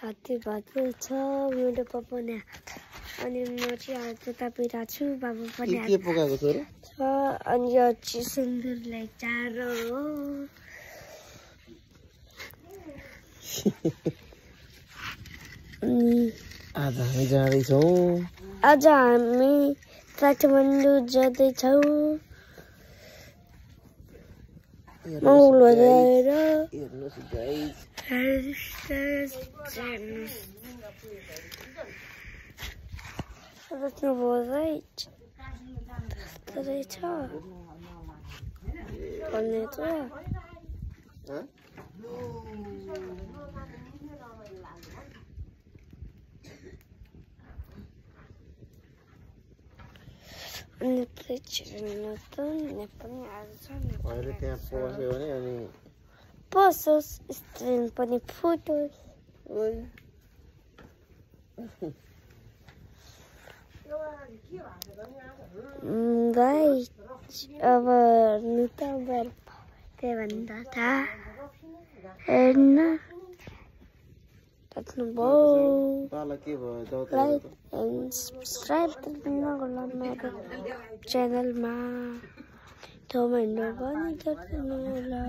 राति भएको छ मेरो पकाउने अनि म चाहिँ हात तापिरहेको छु बाबु पनि के पकाएको छ र अनि यो चाहिँ सुँगुरलाई चारो हो आज हामी जाँदैछौँ आज हामी काठमाडौँ जाँदैछौँ मौलो गएर हेर्नुहोस् guys That's not right. That's it. On it. Huh? अनि अहिले त्यहाँ पस्यो भने अनि पसोस् स्क्रिन पनि फुटोस् गाइस अब नुताबर के भन्दा था हेर्न तात्नु भयो तल के भयो लाइक एन्ड सब्स्क्राइब गर्नु मेरो च्यानलमा कमेन्ट पनि गर्नु होला।